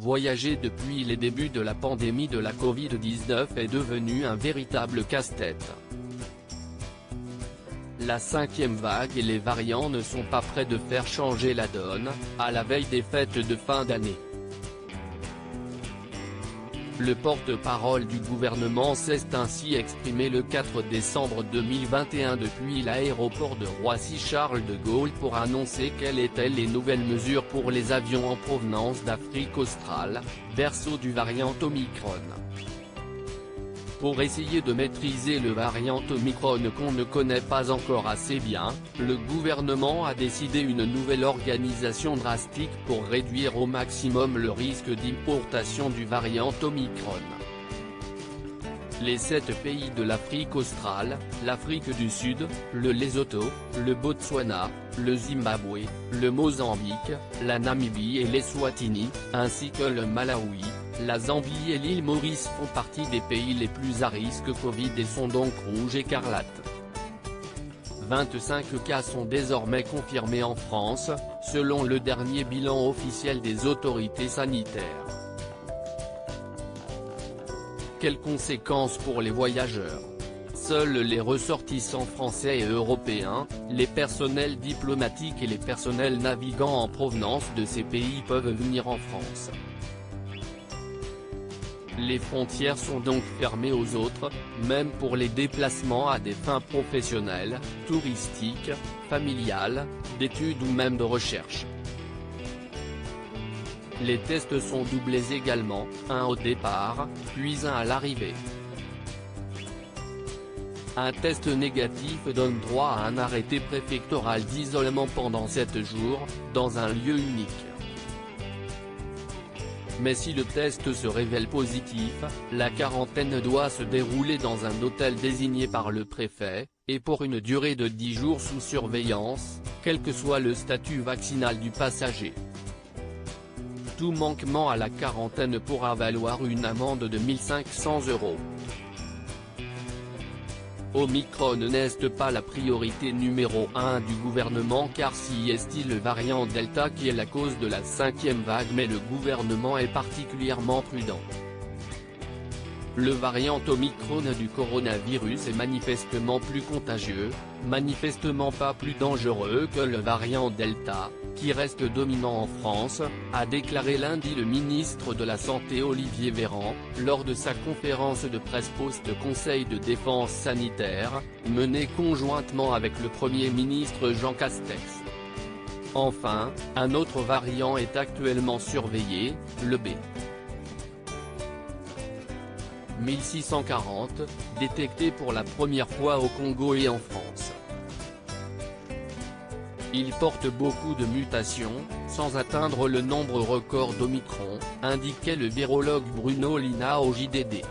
Voyager depuis les débuts de la pandémie de la Covid-19 est devenu un véritable casse-tête. La cinquième vague et les variants ne sont pas près de faire changer la donne, à la veille des fêtes de fin d'année. Le porte-parole du gouvernement s'est ainsi exprimé le 4 décembre 2021 depuis l'aéroport de Roissy-Charles de Gaulle pour annoncer quelles étaient les nouvelles mesures pour les avions en provenance d'Afrique australe, berceau du variant Omicron. Pour essayer de maîtriser le variant Omicron qu'on ne connaît pas encore assez bien, le gouvernement a décidé une nouvelle organisation drastique pour réduire au maximum le risque d'importation du variant Omicron. Les 7 pays de l'Afrique australe, l'Afrique du Sud, le Lesotho, le Botswana, le Zimbabwe, le Mozambique, la Namibie et l'Eswatini, ainsi que le Malawi, la Zambie et l'île Maurice font partie des pays les plus à risque Covid et sont donc rouge écarlate. 25 cas sont désormais confirmés en France, selon le dernier bilan officiel des autorités sanitaires. Quelles conséquences pour les voyageurs? Seuls les ressortissants français et européens, les personnels diplomatiques et les personnels navigants en provenance de ces pays peuvent venir en France. Les frontières sont donc fermées aux autres, même pour les déplacements à des fins professionnelles, touristiques, familiales, d'études ou même de recherche. Les tests sont doublés également, un au départ, puis un à l'arrivée. Un test négatif donne droit à un arrêté préfectoral d'isolement pendant 7 jours, dans un lieu unique. Mais si le test se révèle positif, la quarantaine doit se dérouler dans un hôtel désigné par le préfet, et pour une durée de 10 jours sous surveillance, quel que soit le statut vaccinal du passager. Tout manquement à la quarantaine pourra valoir une amende de 1 500 €. Omicron n'est pas la priorité numéro 1 du gouvernement car si est-il le variant Delta qui est la cause de la cinquième vague, mais le gouvernement est particulièrement prudent. Le variant Omicron du coronavirus est manifestement plus contagieux, manifestement pas plus dangereux que le variant Delta, qui reste dominant en France, a déclaré lundi le ministre de la Santé Olivier Véran, lors de sa conférence de presse post-conseil de défense sanitaire, menée conjointement avec le Premier ministre Jean Castex. Enfin, un autre variant est actuellement surveillé, le B. 1640, détecté pour la première fois au Congo et en France. Il porte beaucoup de mutations, sans atteindre le nombre record d'Omicron, indiquait le virologue Bruno Lina au JDD.